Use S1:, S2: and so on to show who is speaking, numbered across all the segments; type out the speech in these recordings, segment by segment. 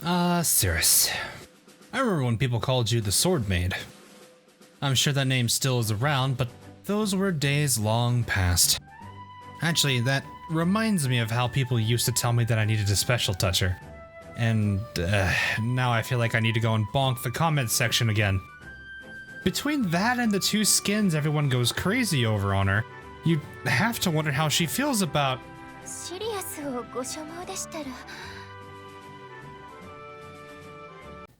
S1: Sirius. I remember when people called you the Sword Maid. I'm sure that name still is around, but those were days long past. Actually, that reminds me of how people used to tell me that I needed a special toucher. And now I feel like I need to go and bonk the comments section again. Between that and the two skins everyone goes crazy over on her, you have to wonder how she feels about...
S2: Sirius をご所望でしたら...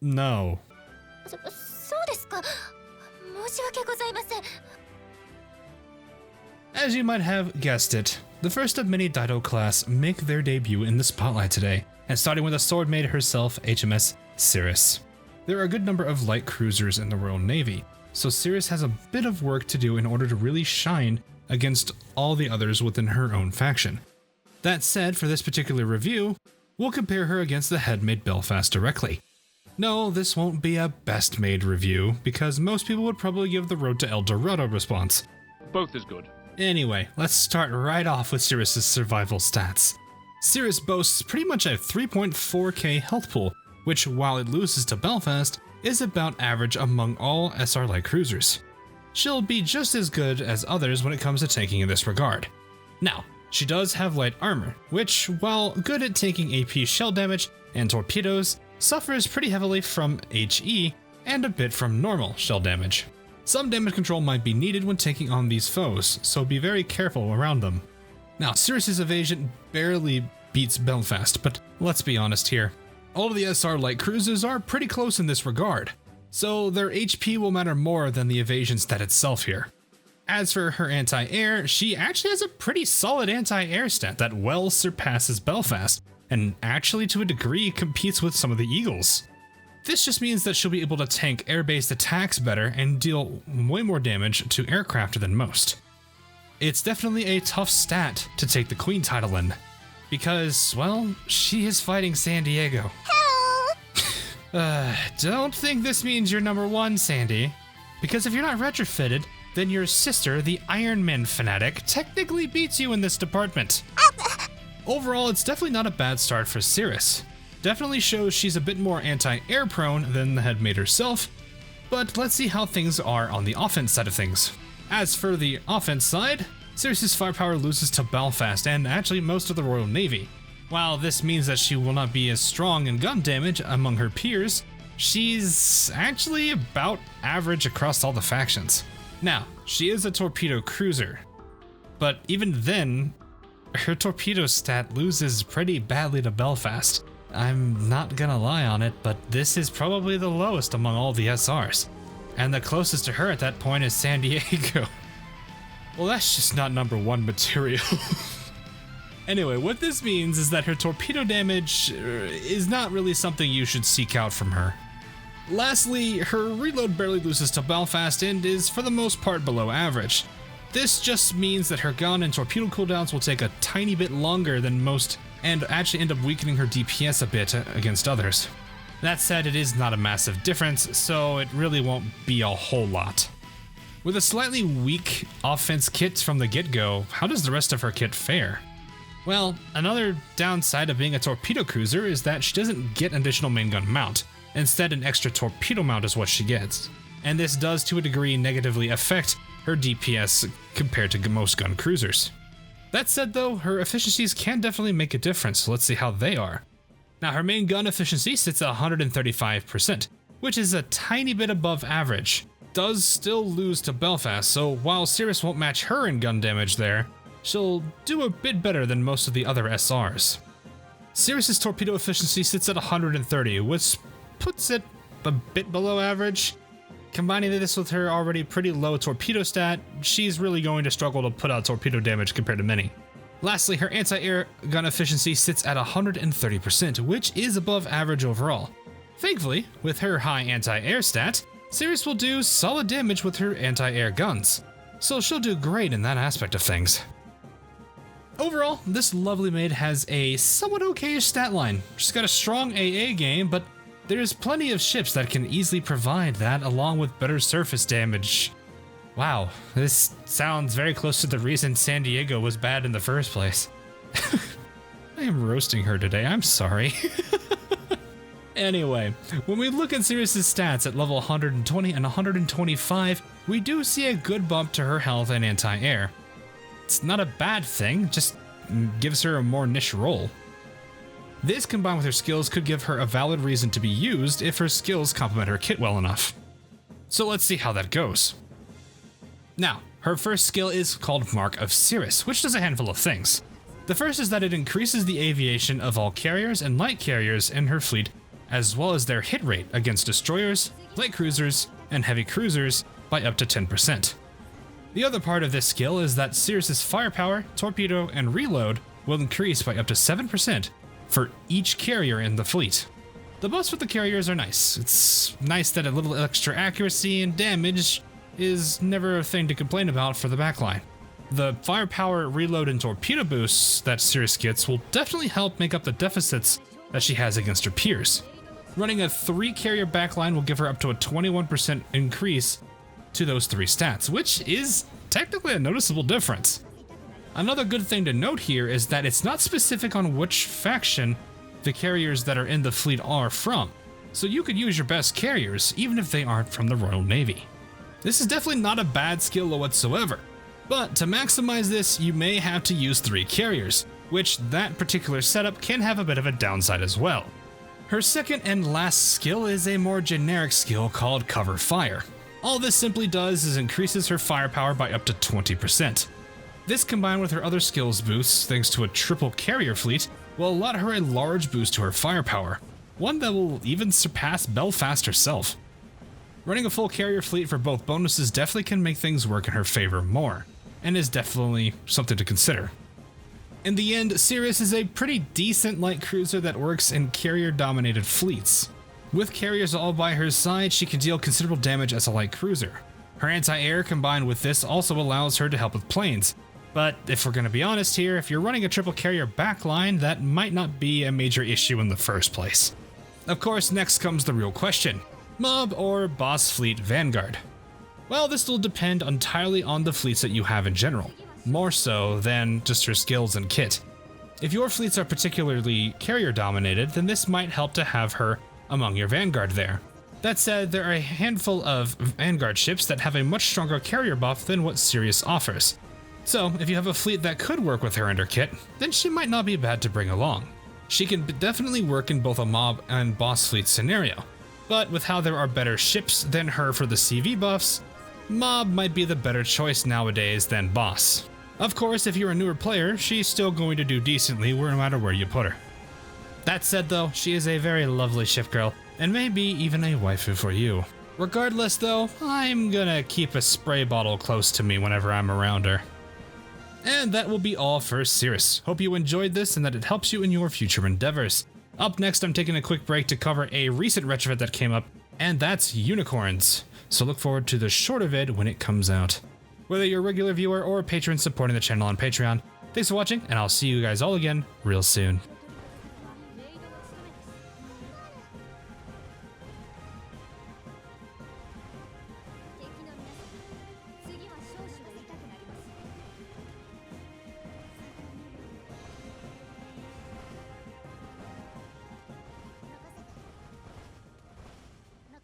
S1: No.
S2: そうですか。申し訳ございません。
S1: As you might have guessed it, the first of many Dido class make their debut in the spotlight today, and starting with a sword maid herself, HMS Sirius. There are a good number of light cruisers in the Royal Navy, so Sirius has a bit of work to do in order to really shine against all the others within her own faction. That said, for this particular review, we'll compare her against the head maid Belfast directly. No, this won't be a best maid review, because most people would probably give the Road to El Dorado response.
S3: Both is good.
S1: Anyway, let's start right off with Sirius's survival stats. Sirius boasts pretty much a 3.4k health pool, which, while it loses to Belfast, is about average among all SR light cruisers. She'll be just as good as others when it comes to tanking in this regard. Now, she does have light armor, which, while good at taking AP shell damage and torpedoes, suffers pretty heavily from HE and a bit from normal shell damage. Some damage control might be needed when taking on these foes, so be very careful around them. Now, Sirius's evasion barely beats Belfast, but let's be honest here. All of the SR light cruisers are pretty close in this regard, so their HP will matter more than the evasion stat itself here. As for her anti-air, she actually has a pretty solid anti-air stat that well surpasses Belfast, and actually to a degree competes with some of the Eagles. This just means that she'll be able to tank air-based attacks better and deal way more damage to aircraft than most. It's definitely a tough stat to take the Queen title in, because, well, she is fighting San Diego. Don't think this means you're number one, Sandy, because if you're not retrofitted, then your sister, the Iron Man fanatic, technically beats you in this department. Overall, it's definitely not a bad start for Sirius. Definitely shows she's a bit more anti-air prone than the head maid herself, but let's see how things are on the offense side of things. As for the offense side, Sirius's firepower loses to Belfast and actually most of the Royal Navy. While this means that she will not be as strong in gun damage among her peers, she's actually about average across all the factions. Now, she is a torpedo cruiser, but even then, her torpedo stat loses pretty badly to Belfast. I'm not gonna lie on it, but this is probably the lowest among all the SRs. And the closest to her at that point is San Diego. Well, that's just not number one material. Anyway, what this means is that her torpedo damage is not really something you should seek out from her. Lastly, her reload barely loses to Belfast and is for the most part below average. This just means that her gun and torpedo cooldowns will take a tiny bit longer than most and actually end up weakening her DPS a bit against others. That said, it is not a massive difference, so it really won't be a whole lot. With a slightly weak offense kit from the get-go, how does the rest of her kit fare? Well, another downside of being a torpedo cruiser is that she doesn't get an additional main gun mount. Instead, an extra torpedo mount is what she gets. And this does to a degree negatively affect her DPS compared to most gun cruisers. That said though, her efficiencies can definitely make a difference, so let's see how they are. Now her main gun efficiency sits at 135%, which is a tiny bit above average. Does still lose to Belfast, so while Sirius won't match her in gun damage there, she'll do a bit better than most of the other SRs. Sirius's torpedo efficiency sits at 130, which puts it a bit below average. Combining this with her already pretty low torpedo stat, she's really going to struggle to put out torpedo damage compared to many. Lastly, her anti-air gun efficiency sits at 130%, which is above average overall. Thankfully, with her high anti-air stat, Sirius will do solid damage with her anti-air guns, so she'll do great in that aspect of things. Overall, this lovely maid has a somewhat okay stat line. She's got a strong AA game, but there's plenty of ships that can easily provide that along with better surface damage. Wow, this sounds very close to the reason San Diego was bad in the first place. I am roasting her today, I'm sorry. Anyway, when we look at Sirius's stats at level 120 and 125, we do see a good bump to her health and anti-air. It's not a bad thing, just gives her a more niche role. This combined with her skills could give her a valid reason to be used if her skills complement her kit well enough. So let's see how that goes. Now, her first skill is called Mark of Sirius, which does a handful of things. The first is that it increases the aviation of all carriers and light carriers in her fleet, as well as their hit rate against destroyers, light cruisers, and heavy cruisers by up to 10%. The other part of this skill is that Sirius's firepower, torpedo, and reload will increase by up to 7% for each carrier in the fleet. The buffs with the carriers are nice. It's nice that a little extra accuracy and damage is never a thing to complain about for the backline. The firepower, reload, and torpedo boosts that Sirius gets will definitely help make up the deficits that she has against her peers. Running a 3-carrier backline will give her up to a 21% increase to those 3 stats, which is technically a noticeable difference. Another good thing to note here is that it's not specific on which faction the carriers that are in the fleet are from, so you could use your best carriers even if they aren't from the Royal Navy. This is definitely not a bad skill whatsoever, but to maximize this you may have to use 3 carriers, which that particular setup can have a bit of a downside as well. Her second and last skill is a more generic skill called Cover Fire. All this simply does is increases her firepower by up to 20%. This combined with her other skills boosts thanks to a triple carrier fleet will allow her a large boost to her firepower, one that will even surpass Belfast herself. Running a full carrier fleet for both bonuses definitely can make things work in her favor more, and is definitely something to consider. In the end, Sirius is a pretty decent light cruiser that works in carrier-dominated fleets. With carriers all by her side, she can deal considerable damage as a light cruiser. Her anti-air combined with this also allows her to help with planes. But if we're going to be honest here, if you're running a triple carrier backline, that might not be a major issue in the first place. Of course, next comes the real question. Mob or Boss Fleet Vanguard? Well, this will depend entirely on the fleets that you have in general, more so than just your skills and kit. If your fleets are particularly carrier dominated, then this might help to have her among your Vanguard there. That said, there are a handful of Vanguard ships that have a much stronger carrier buff than what Sirius offers. So if you have a fleet that could work with her and her kit, then she might not be bad to bring along. She can definitely work in both a mob and boss fleet scenario, but with how there are better ships than her for the CV buffs, mob might be the better choice nowadays than boss. Of course, if you're a newer player, she's still going to do decently no matter where you put her. That said though, she is a very lovely ship girl, and maybe even a waifu for you. Regardless though, I'm gonna keep a spray bottle close to me whenever I'm around her. And that will be all for Sirius. Hope you enjoyed this and that it helps you in your future endeavors. Up next, I'm taking a quick break to cover a recent retrofit that came up, and that's unicorns. So look forward to the shorter vid when it comes out. Whether you're a regular viewer or a patron supporting the channel on Patreon, thanks for watching, and I'll see you guys all again real soon.